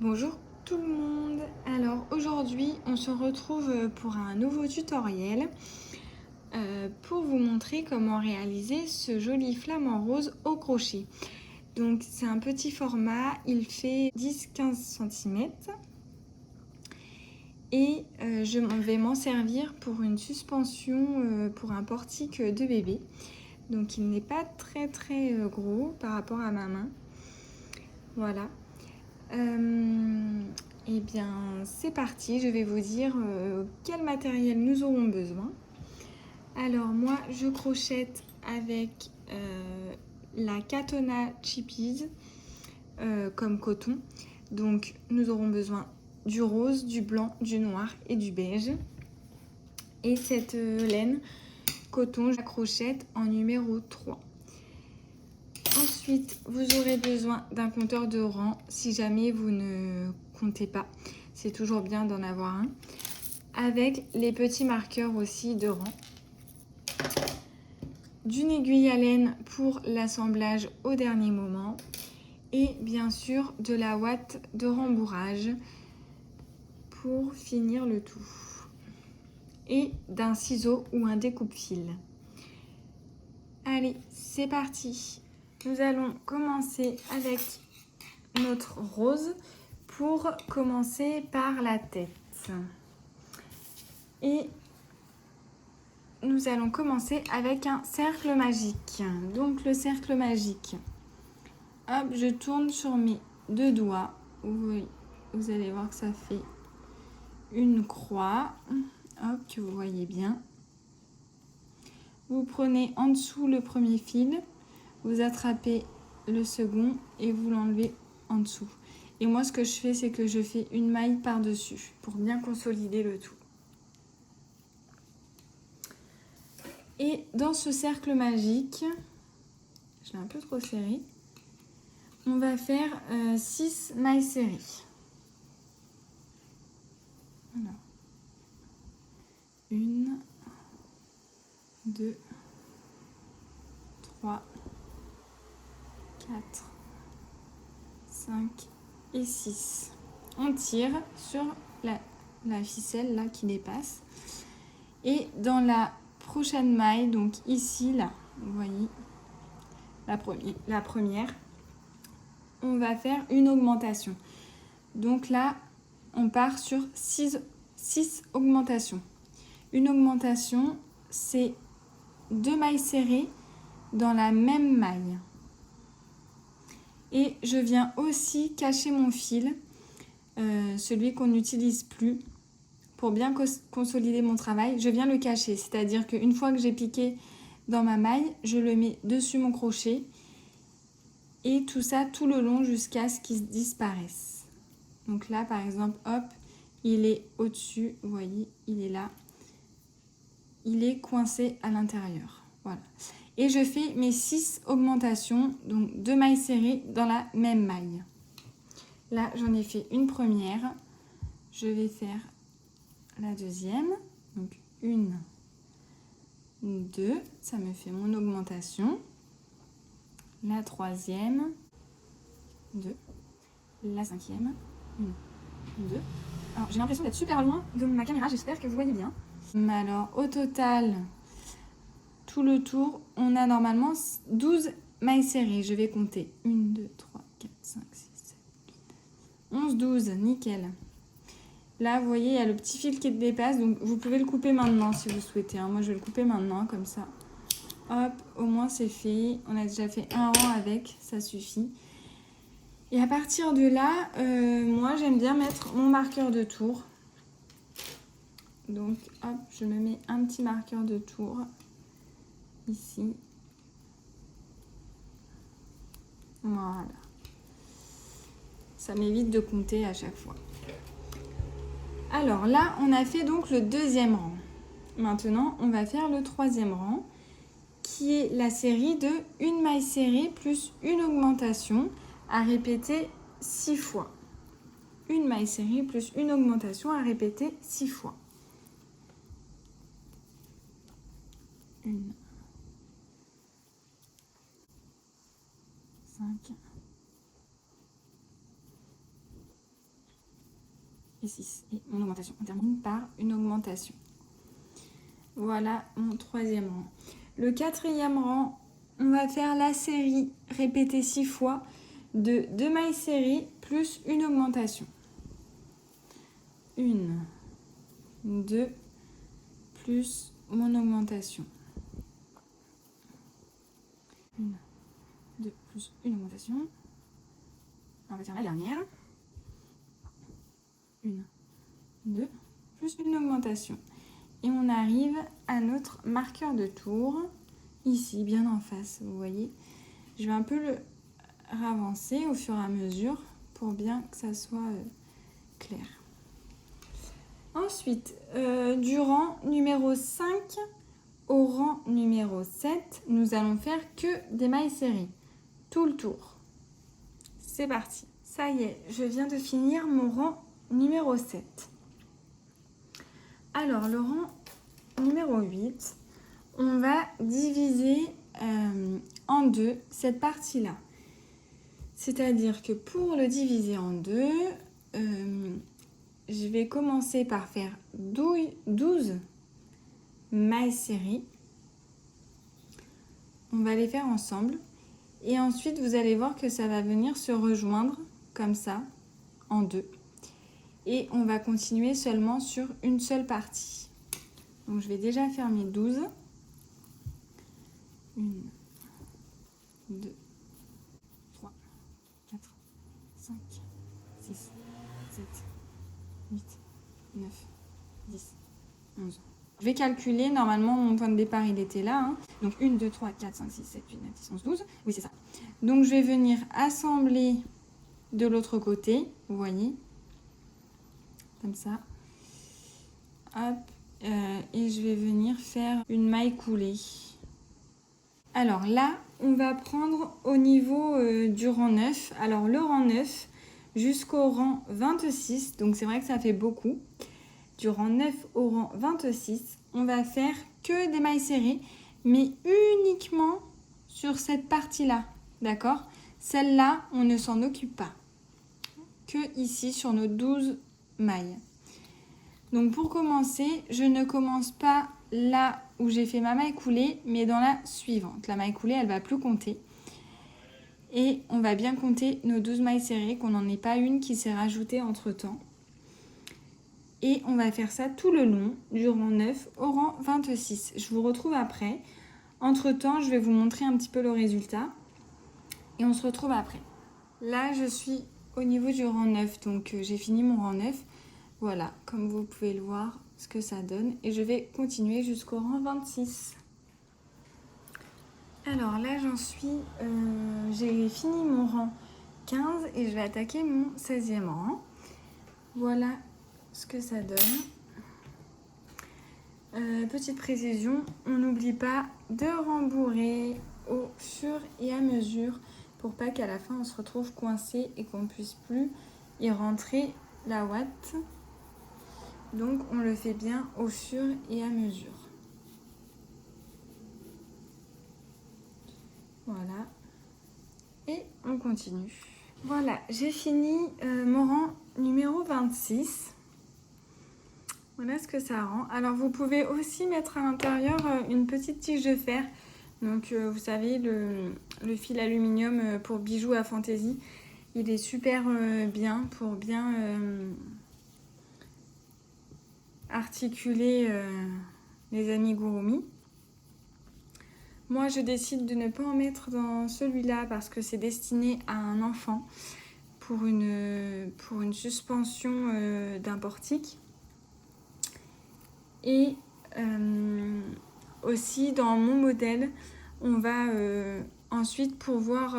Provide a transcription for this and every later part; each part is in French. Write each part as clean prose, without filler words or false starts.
Bonjour tout le monde. Alors aujourd'hui on se retrouve pour un nouveau tutoriel pour vous montrer comment réaliser ce joli flamant rose au crochet. Donc c'est un petit format, il fait 10-15 cm et je vais m'en servir pour une suspension pour un portique de bébé. Donc il n'est pas très gros par rapport à ma main. Voilà. Eh bien, c'est parti. Je vais vous dire quel matériel nous aurons besoin. Alors, moi, je crochette avec la Katona Chippies comme coton. Donc, nous aurons besoin du rose, du blanc, du noir et du beige. Et cette laine coton, je la crochette en numéro 3. Ensuite, vous aurez besoin d'un compteur de rang si jamais vous ne comptez pas. C'est toujours bien d'en avoir un. Avec les petits marqueurs aussi de rang. D'une aiguille à laine pour l'assemblage au dernier moment. Et bien sûr de la ouate de rembourrage pour finir le tout. Et d'un ciseau ou un découpe-fil. Allez, c'est parti! Nous allons commencer avec notre rose pour commencer par la tête. Et nous allons commencer avec un cercle magique. Donc le cercle magique, hop, je tourne sur mes deux doigts. Oui, vous allez voir que ça fait une croix. Hop, que vous voyez bien. Vous prenez en dessous le premier fil, vous attrapez le second et vous l'enlevez en dessous. Et moi, ce que je fais, c'est que je fais une maille par-dessus pour bien consolider le tout. Et dans ce cercle magique, je l'ai un peu trop serré, on va faire 6 mailles serrées. Voilà. 1, 2, 3, 4, 5 et 6. On tire sur la ficelle là qui dépasse. Et dans la prochaine maille, donc ici, là, vous voyez, la première, on va faire une augmentation. Donc là, on part sur 6 augmentations. Une augmentation, c'est 2 mailles serrées dans la même maille. Et je viens aussi cacher mon fil, celui qu'on n'utilise plus, pour bien consolider mon travail. Je viens le cacher, c'est-à-dire qu'une fois que j'ai piqué dans ma maille, je le mets dessus mon crochet et tout ça tout le long jusqu'à ce qu'il disparaisse. Donc là, par exemple, hop, il est au-dessus, vous voyez, il est là. Il est coincé à l'intérieur. Voilà. Et je fais mes 6 augmentations, donc 2 mailles serrées dans la même maille. Là, j'en ai fait une première. Je vais faire la deuxième. Donc 1, 2, ça me fait mon augmentation. La troisième, 2. La cinquième, 1, 2. Alors, j'ai l'impression d'être super loin de ma caméra, j'espère que vous voyez bien. Alors, au total, tout le tour, on a normalement 12 mailles serrées. Je vais compter 1, 2, 3, 4, 5, 6, 7, 8, 11, 12, nickel. Là, vous voyez, il y a le petit fil qui dépasse, donc vous pouvez le couper maintenant si vous souhaitez. Moi, je vais le couper maintenant, comme ça. Hop, au moins c'est fait. On a déjà fait un rang avec, ça suffit. Et à partir de là, moi, j'aime bien mettre mon marqueur de tour. Donc, hop, je me mets un petit marqueur de tour ici. Voilà. Ça m'évite de compter à chaque fois. Alors là, on a fait donc le deuxième rang. Maintenant, on va faire le troisième rang, qui est la série de une maille serrée plus une augmentation à répéter 6 fois. Une maille serrée plus une augmentation à répéter 6 fois. 1, 5, et 6. Et mon augmentation. On termine par une augmentation. Voilà mon troisième rang. Le quatrième rang, on va faire la série répétée 6 fois de 2 mailles série plus une augmentation. 1, 2, plus mon augmentation. 1, 2, plus une augmentation. On va faire la dernière. 1, 2, plus une augmentation. Et on arrive à notre marqueur de tour, ici, bien en face, vous voyez. Je vais un peu le ravancer au fur et à mesure pour bien que ça soit clair. Ensuite, du rang numéro 5 au rang numéro 7, nous allons faire que des mailles serrées, tout le tour. C'est parti. Ça y est, je viens de finir mon rang numéro 7. Alors, le rang numéro 8, on va diviser en deux cette partie-là. C'est-à-dire que pour le diviser en deux, je vais commencer par faire 12 mailles serrées. On va les faire ensemble. Et ensuite, vous allez voir que ça va venir se rejoindre comme ça, en deux. Et on va continuer seulement sur une seule partie. Donc, je vais déjà faire mes 12. 1, 2, 3, 4, 5, 6, 7, 8, 9, 10, 11. Je vais calculer, normalement mon point de départ il était là. Hein. Donc 1, 2, 3, 4, 5, 6, 7, 8, 9, 10, 11, 12. Oui, c'est ça. Donc je vais venir assembler de l'autre côté, vous voyez. Comme ça. Hop. Et je vais venir faire une maille coulée. Alors là, on va prendre au niveau du rang 9. Alors le rang 9 jusqu'au rang 26. Donc c'est vrai que ça fait beaucoup. Du rang 9 au rang 26, on va faire que des mailles serrées, mais uniquement sur cette partie-là, d'accord? Celle-là, on ne s'en occupe pas, que ici sur nos 12 mailles. Donc pour commencer, je ne commence pas là où j'ai fait ma maille coulée, mais dans la suivante. La maille coulée, elle ne va plus compter. Et on va bien compter nos 12 mailles serrées, qu'on n'en ait pas une qui s'est rajoutée entre-temps. Et on va faire ça tout le long, du rang 9 au rang 26. Je vous retrouve après. Entre-temps, je vais vous montrer un petit peu le résultat. Et on se retrouve après. Là, je suis au niveau du rang 9. Donc, j'ai fini mon rang 9. Voilà, comme vous pouvez le voir, ce que ça donne. Et je vais continuer jusqu'au rang 26. Alors là, j'en suis... j'ai fini mon rang 15 et je vais attaquer mon 16e rang. Voilà ce que ça donne. Petite précision, on n'oublie pas de rembourrer au fur et à mesure pour pas qu'à la fin on se retrouve coincé et qu'on ne puisse plus y rentrer la ouate. Donc on le fait bien au fur et à mesure. Voilà. Et on continue. Voilà, j'ai fini mon rang numéro 26. Voilà ce que ça rend. Alors vous pouvez aussi mettre à l'intérieur une petite tige de fer. Donc vous savez, le fil aluminium pour bijoux à fantaisie, il est super bien pour bien articuler les amigurumi. Moi je décide de ne pas en mettre dans celui-là parce que c'est destiné à un enfant pour une suspension d'un portique. Et aussi dans mon modèle, on va ensuite pouvoir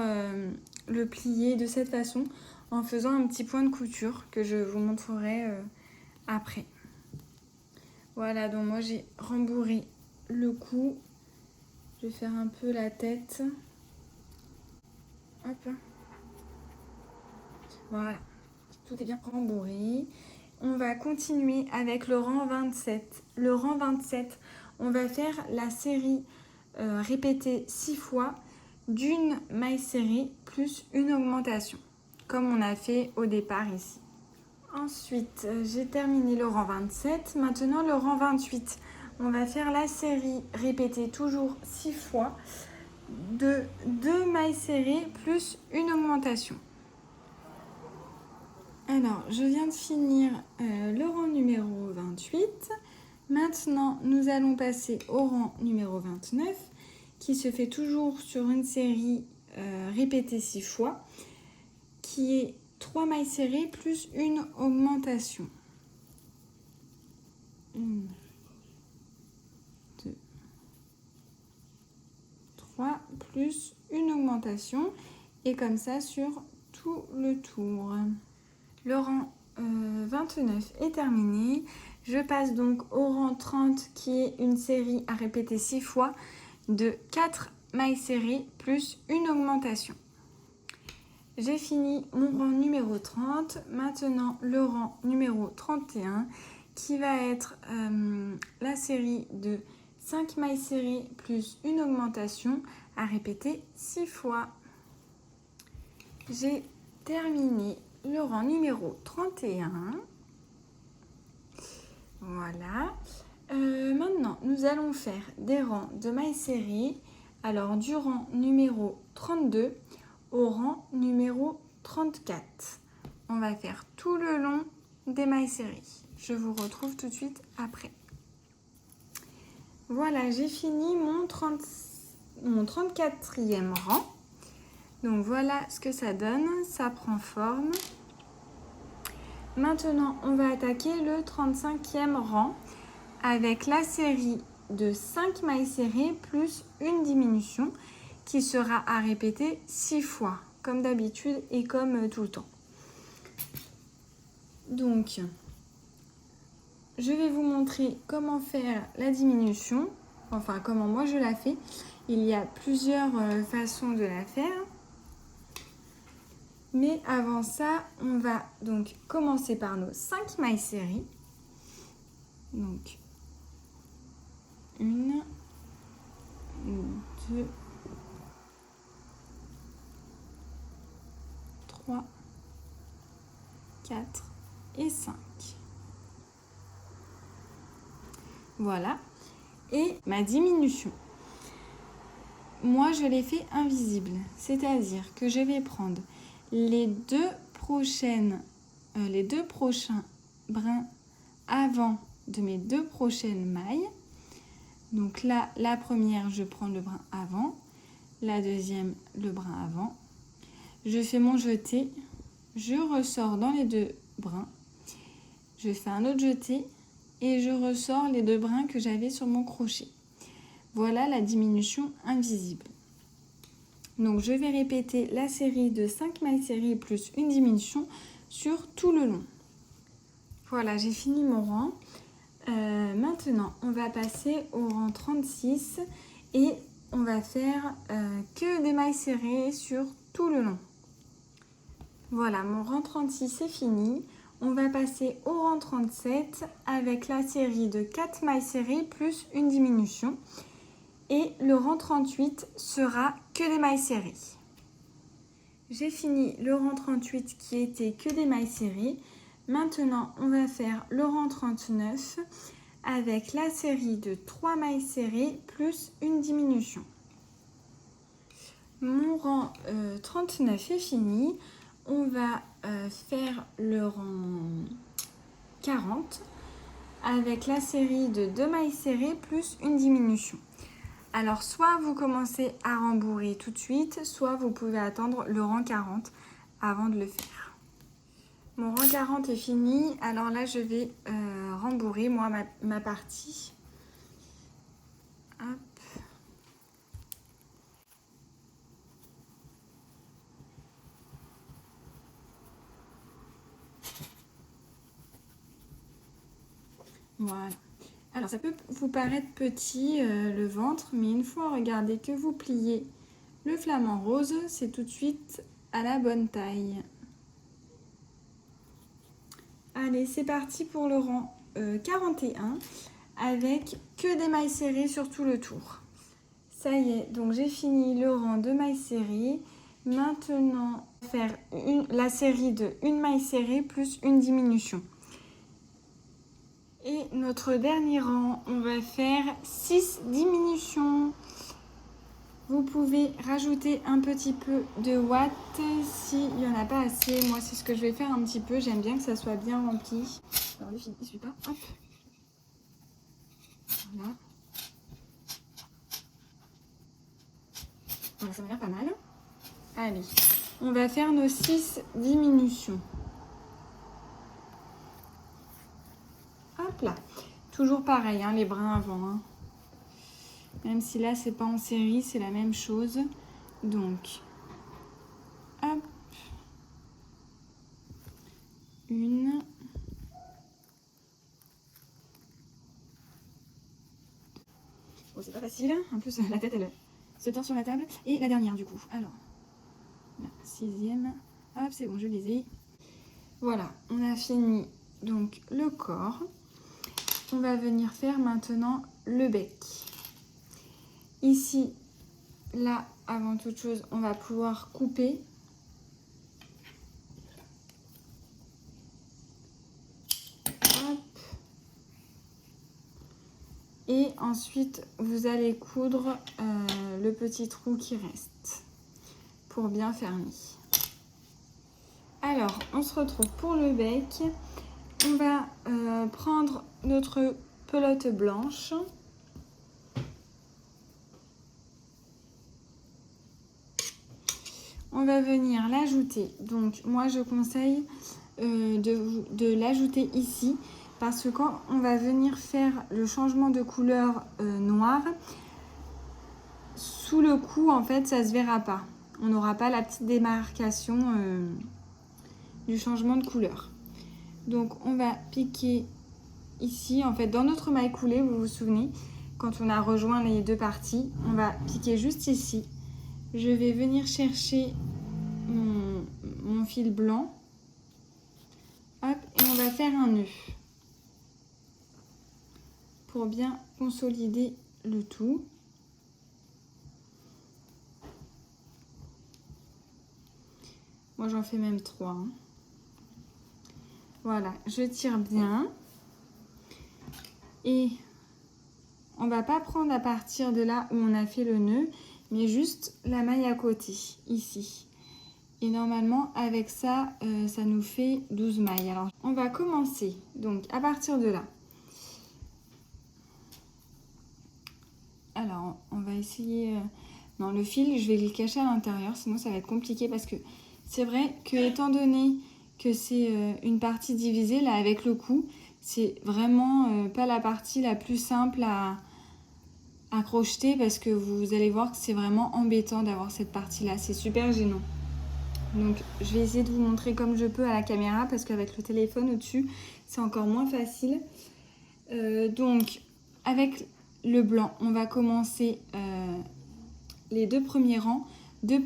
le plier de cette façon en faisant un petit point de couture que je vous montrerai après. Voilà, donc moi j'ai rembourré le cou. Je vais faire un peu la tête. Hop. Voilà, tout est bien rembourré. On va continuer avec le rang 27. Le rang 27, on va faire la série répétée 6 fois d'une maille serrée plus une augmentation, comme on a fait au départ ici. Ensuite, j'ai terminé le rang 27. Maintenant, le rang 28. On va faire la série répétée toujours 6 fois de 2 mailles serrées plus une augmentation. Alors, je viens de finir le rang numéro 28. Maintenant, nous allons passer au rang numéro 29 qui se fait toujours sur une série répétée 6 fois qui est 3 mailles serrées plus une augmentation. 1, 2, 3 plus une augmentation et comme ça sur tout le tour. Le rang 29 est terminé. Je passe donc au rang 30 qui est une série à répéter 6 fois de 4 mailles serrées plus une augmentation. J'ai fini mon rang numéro 30. Maintenant, le rang numéro 31 qui va être la série de 5 mailles serrées plus une augmentation à répéter 6 fois. J'ai terminé le rang numéro 31. Voilà. Maintenant, nous allons faire des rangs de mailles serrées. Alors, du rang numéro 32 au rang numéro 34. On va faire tout le long des mailles serrées. Je vous retrouve tout de suite après. Voilà, j'ai fini mon 34e rang. Donc voilà ce que ça donne, ça prend forme. Maintenant, on va attaquer le 35e rang avec la série de 5 mailles serrées plus une diminution qui sera à répéter 6 fois, comme d'habitude et comme tout le temps. Donc, je vais vous montrer comment faire la diminution, enfin comment moi je la fais. Il y a plusieurs façons de la faire. Mais avant ça, on va donc commencer par nos 5 mailles serrées. Donc, 1, 2, 3, 4 et 5. Voilà. Et ma diminution. Moi, je l'ai fait invisible. C'est-à-dire que je vais prendre les deux prochains brins avant de mes 2 prochaines mailles. Donc là, la première, je prends le brin avant. La deuxième, le brin avant. Je fais mon jeté. Je ressors dans les 2 brins. Je fais un autre jeté et je ressors les 2 brins que j'avais sur mon crochet. Voilà la diminution invisible. Donc je vais répéter la série de 5 mailles serrées plus une diminution sur tout le long. Voilà, j'ai fini mon rang. Maintenant, on va passer au rang 36 et on va faire que des mailles serrées sur tout le long. Voilà, mon rang 36 est fini. On va passer au rang 37 avec la série de 4 mailles serrées plus une diminution. Et le rang 38 sera que des mailles serrées. J'ai fini le rang 38 qui était que des mailles serrées. Maintenant, on va faire le rang 39 avec la série de 3 mailles serrées plus une diminution. Mon rang 39 est fini. On va faire le rang 40 avec la série de 2 mailles serrées plus une diminution. Alors, soit vous commencez à rembourrer tout de suite, soit vous pouvez attendre le rang 40 avant de le faire. Mon rang 40 est fini. Alors là, je vais rembourrer moi ma partie. Hop. Voilà. Alors, ça peut vous paraître petit le ventre, mais une fois regardez que vous pliez le flamant rose, c'est tout de suite à la bonne taille. Allez, c'est parti pour le rang 41 avec que des mailles serrées sur tout le tour. Ça y est, donc j'ai fini le rang de mailles serrées. Maintenant, Faire la série de une maille serrée plus une diminution. Et notre dernier rang, on va faire 6 diminutions. Vous pouvez rajouter un petit peu de watts s'il n'y en a pas assez. Moi, c'est ce que je vais faire un petit peu. J'aime bien que ça soit bien rempli. Alors, le fil, il ne suit pas. Hop. Voilà. Voilà, ça m'a l'air pas mal. Allez, on va faire nos 6 diminutions. Hop là. Toujours pareil, hein, les brins avant. Hein. Même si là, c'est pas en série, c'est la même chose. Donc, hop. Une. Bon, c'est pas facile. En plus, la tête, elle se tient sur la table. Et la dernière, du coup. Alors, la 6e. Hop, c'est bon, je les ai. Voilà, on a fini donc le corps. On va venir faire maintenant le bec. Ici, là, avant toute chose, on va pouvoir couper. Hop. Et ensuite, vous allez coudre le petit trou qui reste pour bien fermer. Alors, on se retrouve pour le bec. On va prendre notre pelote blanche. On va venir l'ajouter. Donc, moi, je conseille de l'ajouter ici parce que quand on va venir faire le changement de couleur noire, sous le cou, en fait, ça ne se verra pas. On n'aura pas la petite démarcation du changement de couleur. Donc, on va piquer ici, en fait, dans notre maille coulée, vous vous souvenez, quand on a rejoint les deux parties, on va piquer juste ici. Je vais venir chercher mon fil blanc. Hop, et on va faire un nœud pour bien consolider le tout. Moi, j'en fais même 3. Hein. Voilà, je tire bien. Et on va pas prendre à partir de là où on a fait le nœud, mais juste la maille à côté, ici. Et normalement, avec ça, ça nous fait 12 mailles. Alors, on va commencer, donc, à partir de là. Alors, on va essayer... Non, le fil, je vais le cacher à l'intérieur, sinon ça va être compliqué parce que c'est vrai que, étant donné que c'est une partie divisée, là, avec le cou, c'est vraiment pas la partie la plus simple à crocheter parce que vous allez voir que c'est vraiment embêtant d'avoir cette partie-là. C'est super gênant. Donc, je vais essayer de vous montrer comme je peux à la caméra parce qu'avec le téléphone au-dessus, c'est encore moins facile. Donc, avec le blanc, on va commencer les deux premiers rangs. Les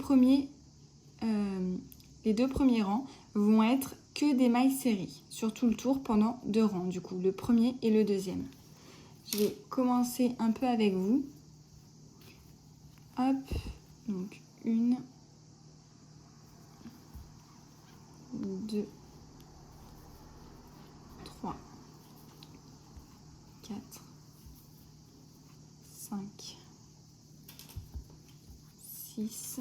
deux premiers rangs vont être que des mailles serrées sur tout le tour pendant 2 rangs, du coup, le premier et le deuxième. Je vais commencer un peu avec vous. Hop, donc 1, 2, 3, 4, 5, 6,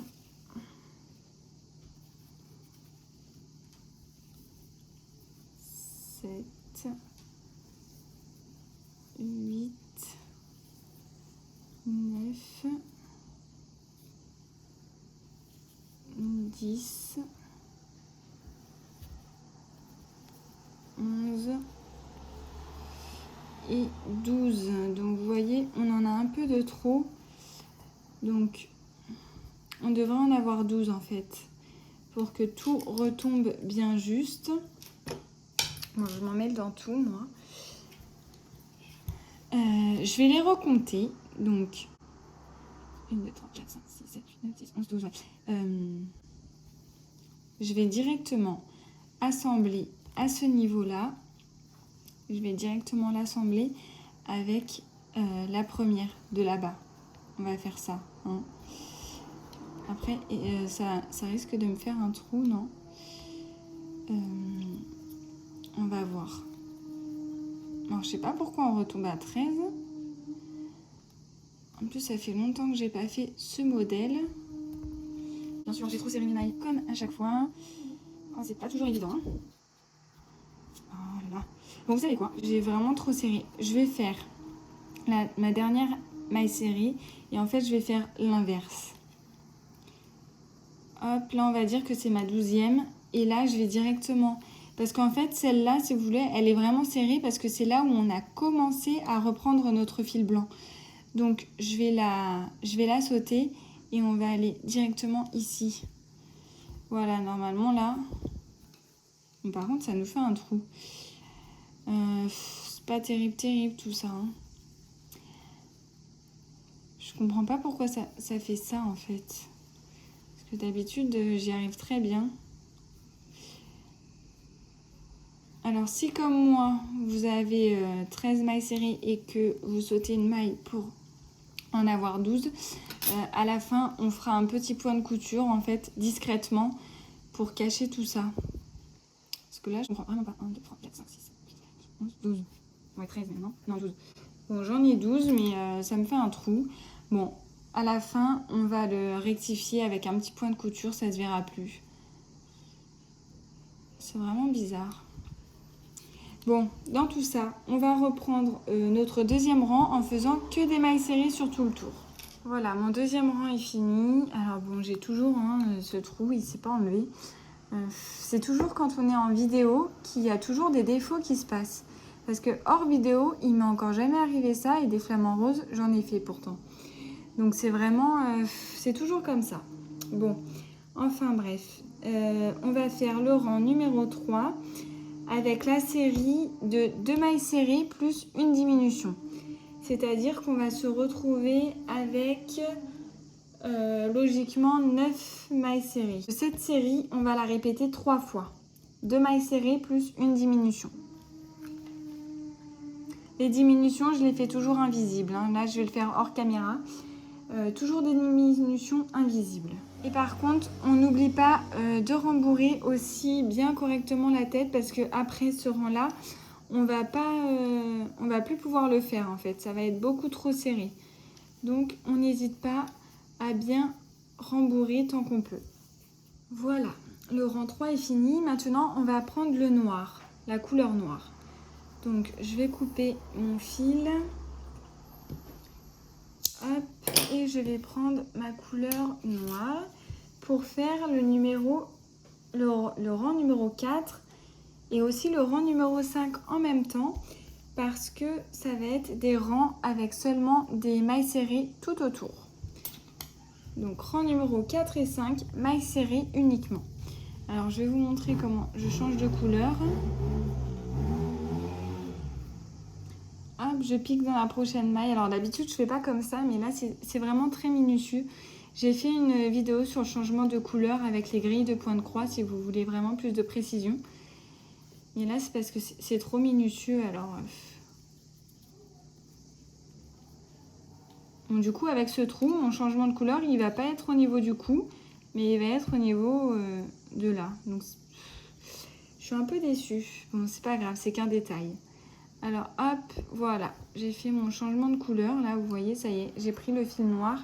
7, 8, 9, 10, 11 et 12. Donc vous voyez, on en a un peu de trop. Donc on devrait en avoir 12 en fait. Pour que tout retombe bien juste. Bon, je m'en mêle dans tout moi. Je vais les recompter. Donc 1, 2, 3, 4, 5, 6, 7, 8, 9, 10, 11, 12. Je vais directement assembler à ce niveau-là. Je vais directement l'assembler avec la première de là-bas. On va faire ça. Hein. Après, ça risque de me faire un trou, non? On va voir. Alors, je sais pas pourquoi on retombe à 13. En plus, ça fait longtemps que j'ai pas fait ce modèle. Bien sûr, j'ai trop serré mes mailles comme à chaque fois. Oh, c'est pas toujours évident. Hein. Oh là là. Bon, vous savez quoi? J'ai vraiment trop serré. Je vais faire ma dernière maille serrée. Et en fait, je vais faire l'inverse. Hop, là, on va dire que c'est ma 12e. Et là, je vais directement... Parce qu'en fait, celle-là, si vous voulez, elle est vraiment serrée parce que c'est là où on a commencé à reprendre notre fil blanc. Donc, je vais la sauter et on va aller directement ici. Voilà, normalement, là... Bon, par contre, ça nous fait un trou. C'est pas terrible tout ça. Hein. Je comprends pas pourquoi ça fait ça, en fait. Parce que d'habitude, j'y arrive très bien. Alors, si comme moi, vous avez 13 mailles serrées et que vous sautez une maille pour en avoir 12, à la fin, on fera un petit point de couture, en fait, discrètement, pour cacher tout ça. Parce que là, je ne comprends vraiment pas. 1, 2, 3, 4, 5, 6, 7, 8, 9, 10, 11, 12. Ouais, 13 maintenant. Non, 12. Bon, j'en ai 12, mais ça me fait un trou. Bon, à la fin, on va le rectifier avec un petit point de couture, ça ne se verra plus. C'est vraiment bizarre. Bon, dans tout ça, on va reprendre notre deuxième rang en faisant que des mailles serrées sur tout le tour. Voilà, mon deuxième rang est fini. Alors bon, j'ai toujours ce trou, il ne s'est pas enlevé. C'est toujours quand on est en vidéo qu'il y a toujours des défauts qui se passent. Parce que hors vidéo, il m'est encore jamais arrivé ça et des flamants roses, j'en ai fait pourtant. Donc c'est vraiment, c'est toujours comme ça. Bon, enfin bref, on va faire le rang numéro 3 avec la série de 2 mailles serrées plus une diminution. C'est-à-dire qu'on va se retrouver avec logiquement 9 mailles serrées. Cette série, on va la répéter 3 fois. 2 mailles serrées plus une diminution. Les diminutions, je les fais toujours invisibles. Hein. Là, je vais le faire hors caméra. Toujours des diminutions invisibles. Et par contre, on n'oublie pas de rembourrer aussi bien correctement la tête parce que après ce rang-là, on va plus pouvoir le faire en fait. Ça va être beaucoup trop serré. Donc, on n'hésite pas à bien rembourrer tant qu'on peut. Voilà, le rang 3 est fini. Maintenant, on va prendre le noir, la couleur noire. Donc, je vais couper mon fil. Hop, et je vais prendre ma couleur noire pour faire le rang numéro 4 et aussi le rang numéro 5 en même temps parce que ça va être des rangs avec seulement des mailles serrées tout autour. Donc rang numéro 4 et 5, mailles serrées uniquement. Alors je vais vous montrer comment je change de couleur. Hop, je pique dans la prochaine maille. Alors d'habitude je fais pas comme ça, mais là c'est vraiment très minutieux. J'ai fait une vidéo sur le changement de couleur avec les grilles de points de croix si vous voulez vraiment plus de précision. Et là c'est parce que c'est trop minutieux alors... Bon, du coup avec ce trou, mon changement de couleur il va pas être au niveau du cou, mais il va être au niveau de là. Donc je suis un peu déçue. Bon c'est pas grave, c'est qu'un détail. Alors hop, voilà, j'ai fait mon changement de couleur. Là vous voyez, ça y est, j'ai pris le fil noir.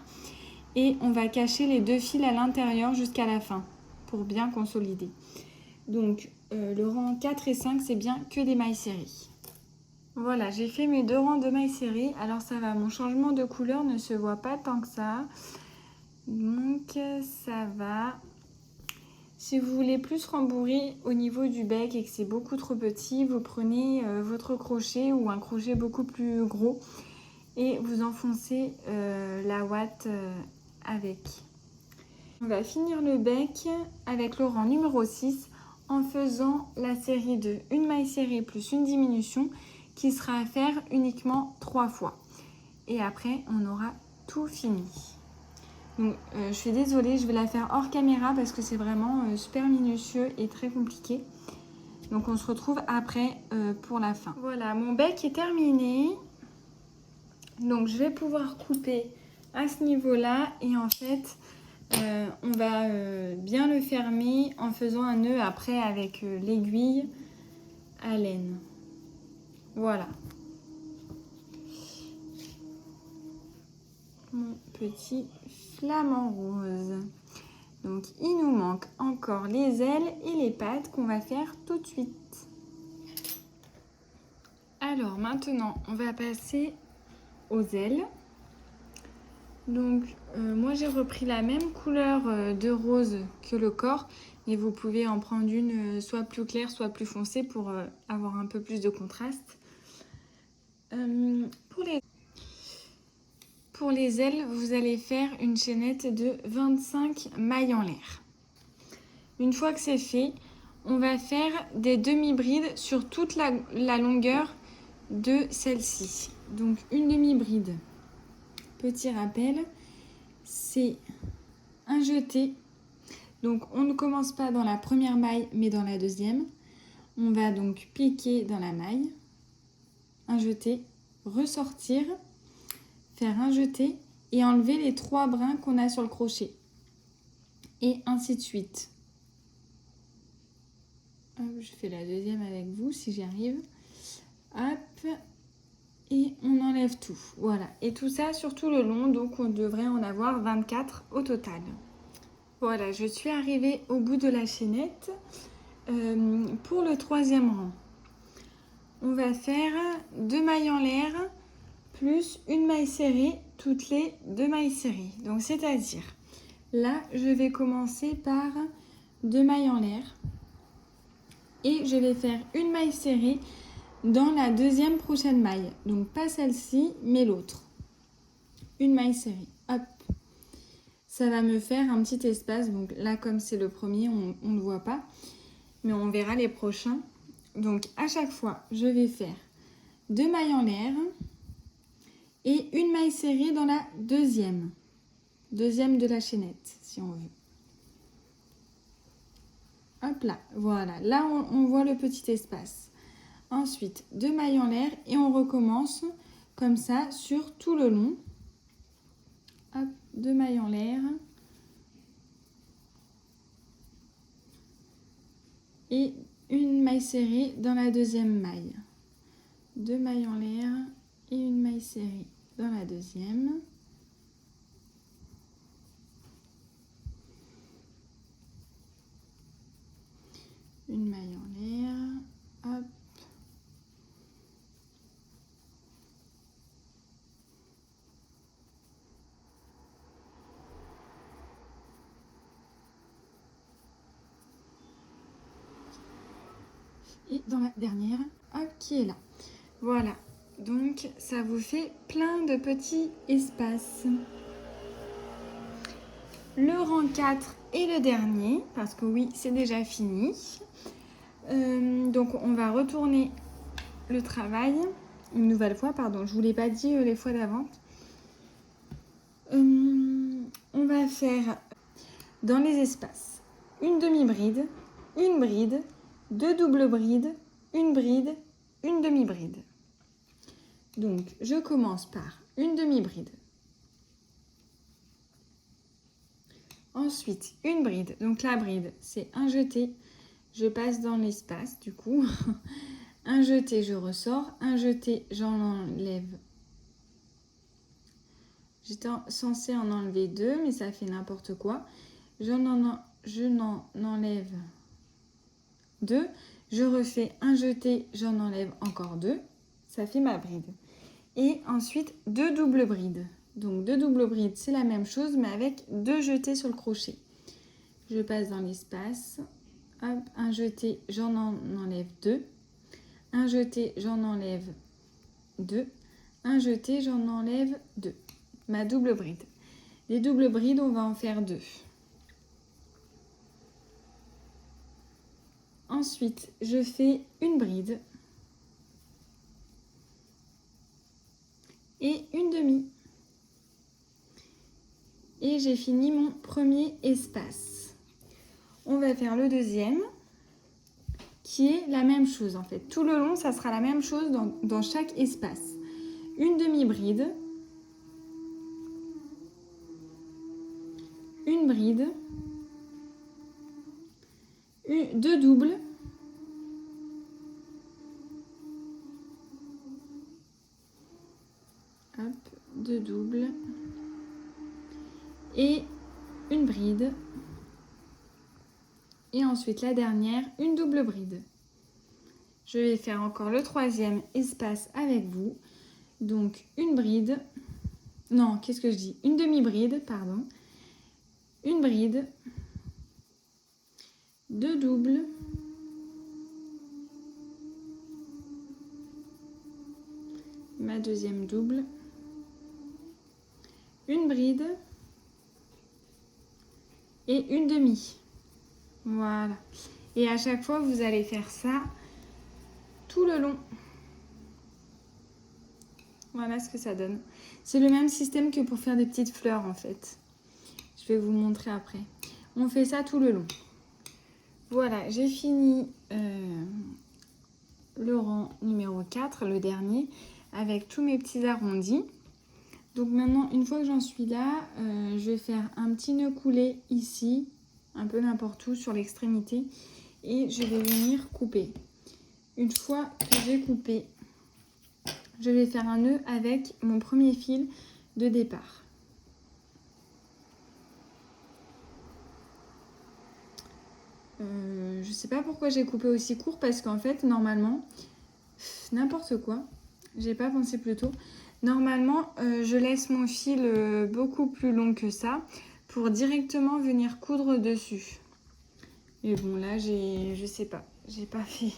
Et on va cacher les 2 fils à l'intérieur jusqu'à la fin pour bien consolider. Donc le rang 4 et 5 c'est bien que des mailles serrées. Voilà, j'ai fait mes 2 rangs de mailles serrées. Alors ça va, mon changement de couleur ne se voit pas tant que ça. Donc ça va. Si vous voulez plus rembourrer au niveau du bec et que c'est beaucoup trop petit, vous prenez votre crochet ou un crochet beaucoup plus gros et vous enfoncez la ouate avec. On va finir le bec avec le rang numéro 6 en faisant la série de une maille serrée plus une diminution qui sera à faire uniquement 3 fois. Et après, on aura tout fini. Donc, je suis désolée, je vais la faire hors caméra parce que c'est vraiment super minutieux et très compliqué. Donc, on se retrouve après pour la fin. Voilà, mon bec est terminé. Donc, je vais pouvoir couper à ce niveau-là. Et en fait, On va bien le fermer en faisant un nœud après avec l'aiguille à laine. Voilà. Mon petit flamant rose. Donc il nous manque encore les ailes et les pattes qu'on va faire tout de suite. Alors maintenant on va passer aux ailes. Donc moi j'ai repris la même couleur de rose que le corps, mais vous pouvez en prendre une soit plus claire soit plus foncée pour avoir un peu plus de contraste. Pour les ailes, vous allez faire une chaînette de 25 mailles en l'air. Une fois que c'est fait, on va faire des demi-brides sur toute la longueur de celle-ci. Donc une demi-bride. Petit rappel, c'est un jeté. Donc on ne commence pas dans la première maille mais dans la deuxième. On va donc piquer dans la maille, un jeté, ressortir, faire un jeté et enlever les 3 brins qu'on a sur le crochet. Et ainsi de suite. Hop, je fais la deuxième avec vous si j'y arrive. Hop. Et on enlève tout. Voilà. Et tout ça sur tout le long. Donc on devrait en avoir 24 au total. Voilà, je suis arrivée au bout de la chaînette. Pour le 3e rang, on va faire 2 mailles en l'air plus une maille serrée toutes les 2 mailles serrées. Donc c'est-à-dire, là, je vais commencer par 2 mailles en l'air et je vais faire une maille serrée dans la deuxième prochaine maille. Donc pas celle-ci, mais l'autre. Une maille serrée. Hop. Ça va me faire un petit espace. Donc là, comme c'est le premier, on ne voit pas. Mais on verra les prochains. Donc à chaque fois, je vais faire 2 mailles en l'air et une maille serrée dans la deuxième de la chaînette, si on veut. Hop là, voilà. Là, on voit le petit espace. Ensuite, 2 mailles en l'air et on recommence comme ça sur tout le long. Hop, 2 mailles en l'air. Et une maille serrée dans la deuxième maille. 2 mailles en l'air et une maille serrée dans la deuxième. Une maille en l'air. Hop. Et dans la dernière, hop, qui est là. Voilà, donc ça vous fait plein de petits espaces. Le rang 4 est le dernier, parce que oui, c'est déjà fini. Donc on va retourner le travail, une nouvelle fois, pardon, je ne vous l'ai pas dit les fois d'avant. On va faire dans les espaces une demi-bride, une bride, 2 doubles brides, une bride, une demi-bride. Donc, je commence par une demi-bride. Ensuite, une bride. Donc, la bride, c'est un jeté. Je passe dans l'espace, du coup. Un jeté, je ressors. Un jeté, j'en enlève. J'étais censée en enlever 2, mais ça fait n'importe quoi. Je n'en enlève 2. Je refais un jeté, j'en enlève encore 2. Ça fait ma bride. Et ensuite, 2 doubles brides. Donc 2 doubles brides, c'est la même chose, mais avec 2 jetés sur le crochet. Je passe dans l'espace. Hop, un jeté, j'en enlève 2. Un jeté, j'en enlève 2. Un jeté, j'en enlève 2. Ma double bride. Les doubles brides, on va en faire 2. Ensuite, je fais une bride et une demi. Et j'ai fini mon premier espace. On va faire le deuxième, qui est la même chose en fait. Tout le long, ça sera la même chose dans chaque espace. Une demi-bride, une bride, deux doubles, hop, deux doubles et une bride. Et ensuite la dernière, une double bride. Je vais faire encore le troisième espace avec vous. Donc une bride, non, qu'est-ce que je dis? Une demi-bride, pardon. Une bride, deux doubles, ma deuxième double, une bride et une demi. Voilà. Et à chaque fois, vous allez faire ça tout le long. Voilà ce que ça donne. C'est le même système que pour faire des petites fleurs en fait. Je vais vous montrer après. On fait ça tout le long. Voilà, j'ai fini le rang numéro 4, le dernier, avec tous mes petits arrondis. Donc maintenant, une fois que j'en suis là, je vais faire un petit nœud coulé ici, un peu n'importe où sur l'extrémité, et je vais venir couper. Une fois que j'ai coupé, je vais faire un nœud avec mon premier fil de départ. Je sais pas pourquoi j'ai coupé aussi court, parce qu'en fait, normalement, n'importe quoi, j'ai pas pensé plus tôt. Normalement, je laisse mon fil beaucoup plus long que ça pour directement venir coudre dessus. Mais bon, là, je sais pas, j'ai pas fait.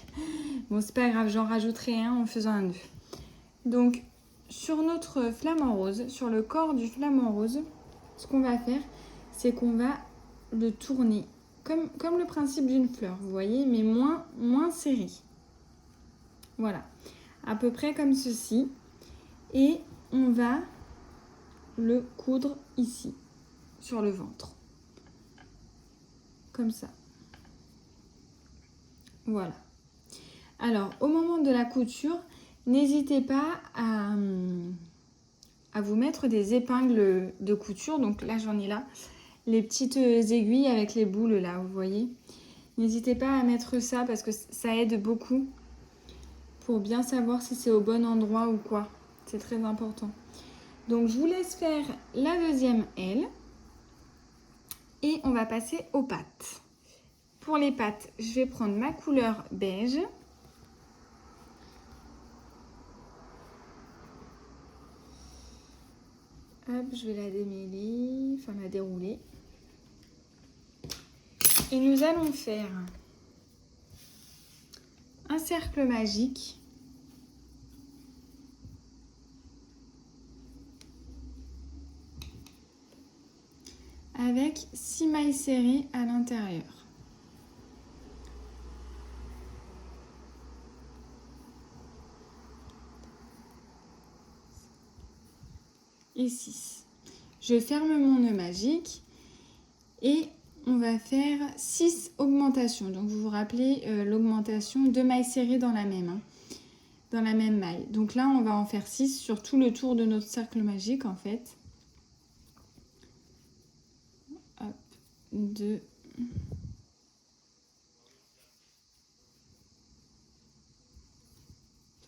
Bon, c'est pas grave, j'en rajouterai un en faisant un nœud. Donc, sur notre flamant rose, sur le corps du flamant rose, ce qu'on va faire, c'est qu'on va le tourner comme le principe d'une fleur, vous voyez, mais moins serré. Voilà, à peu près comme ceci. Et on va le coudre ici, sur le ventre. Comme ça. Voilà. Alors, au moment de la couture, n'hésitez pas à vous mettre des épingles de couture. Donc là, j'en ai là. Les petites aiguilles avec les boules là, vous voyez. N'hésitez pas à mettre ça parce que ça aide beaucoup pour bien savoir si c'est au bon endroit ou quoi. C'est très important. Donc, je vous laisse faire la deuxième aile. Et on va passer aux pattes. Pour les pattes, je vais prendre ma couleur beige. Hop, je vais la démêler, enfin la dérouler. Et nous allons faire un cercle magique avec 6 mailles serrées à l'intérieur. Et 6. Je ferme mon nœud magique et on va faire 6 augmentations. Donc vous vous rappelez l'augmentation 2 mailles serrées dans la même maille. Donc là on va en faire 6 sur tout le tour de notre cercle magique en fait. Hop, 2,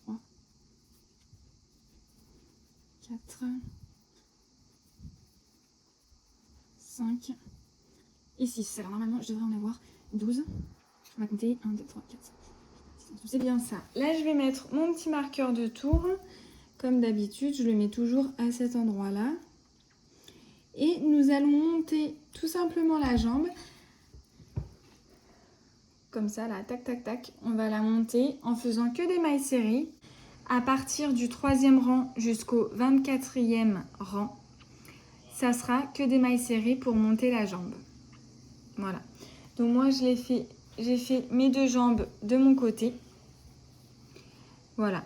3, 4, 5 et 6. Alors normalement je devrais en avoir 12. On va compter 1, 2, 3, 4, 5. C'est bien ça. Là je vais mettre mon petit marqueur de tour. Comme d'habitude, je le mets toujours à cet endroit-là. Et nous allons monter tout simplement la jambe. Comme ça, là, tac, tac, tac. On va la monter en faisant que des mailles serrées. À partir du 3e rang jusqu'au 24e rang, ça sera que des mailles serrées pour monter la jambe. Voilà. Donc moi, j'ai fait mes 2 jambes de mon côté. Voilà.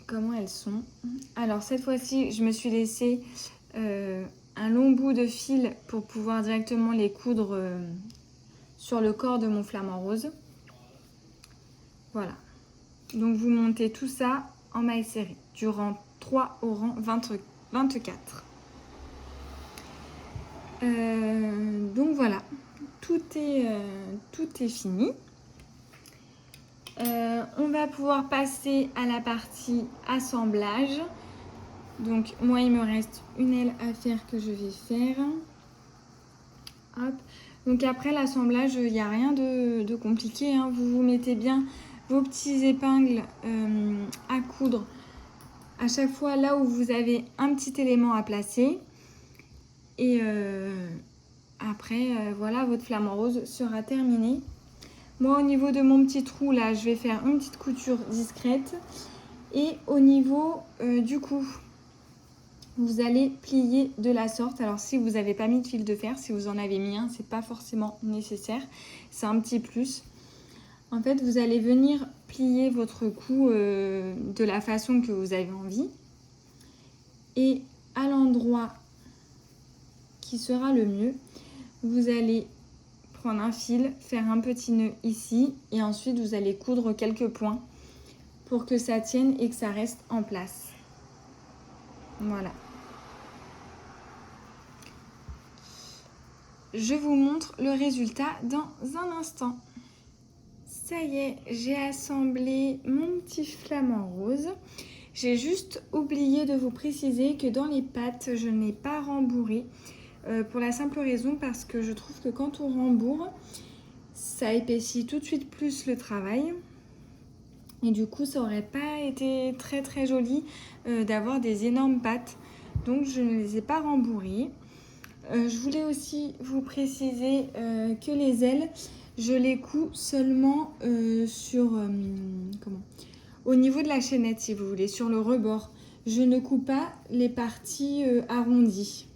Comment elles sont. Alors cette fois-ci, je me suis laissé un long bout de fil pour pouvoir directement les coudre sur le corps de mon flamant rose. Voilà. Donc vous montez tout ça en mailles serrées, du rang 3 au rang 24. Donc voilà, tout est fini. On va pouvoir passer à la partie assemblage. Donc moi il me reste une aile à faire que je vais faire. Hop. Donc après l'assemblage, il n'y a rien de compliqué, hein. Vous vous mettez bien vos petits épingles à coudre à chaque fois là où vous avez un petit élément à placer. Et après, voilà, votre flamant rose sera terminé. Moi, au niveau de mon petit trou, là, je vais faire une petite couture discrète. Et au niveau du cou, vous allez plier de la sorte. Alors, si vous n'avez pas mis de fil de fer, si vous en avez mis un, c'est pas forcément nécessaire. C'est un petit plus. En fait, vous allez venir plier votre cou de la façon que vous avez envie. Et à l'endroit qui sera le mieux, vous allez prendre un fil, faire un petit nœud ici et ensuite vous allez coudre quelques points pour que ça tienne et que ça reste en place. Voilà. Je vous montre le résultat dans un instant. Ça y est, j'ai assemblé mon petit flamant rose. J'ai juste oublié de vous préciser que dans les pattes, je n'ai pas rembourré. Pour la simple raison parce que je trouve que quand on rembourre, ça épaissit tout de suite plus le travail. Et du coup, ça aurait pas été très très joli d'avoir des énormes pattes. Donc, je ne les ai pas rembourrées. Je voulais aussi vous préciser que les ailes, je les couds seulement au niveau de la chaînette, si vous voulez, sur le rebord. Je ne couds pas les parties arrondies.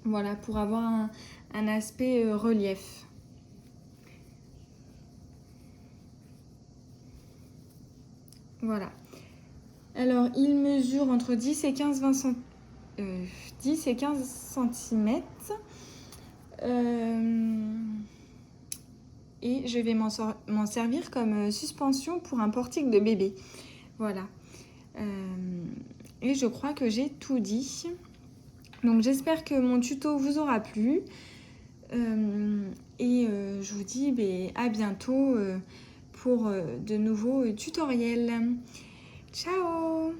Voilà, pour avoir un aspect relief. Voilà. Alors, il mesure entre 10 et 15 cm. Et je vais m'en servir comme suspension pour un portique de bébé. Voilà. Et je crois que j'ai tout dit. Donc j'espère que mon tuto vous aura plu. Je vous dis à bientôt pour de nouveaux tutoriels. Ciao!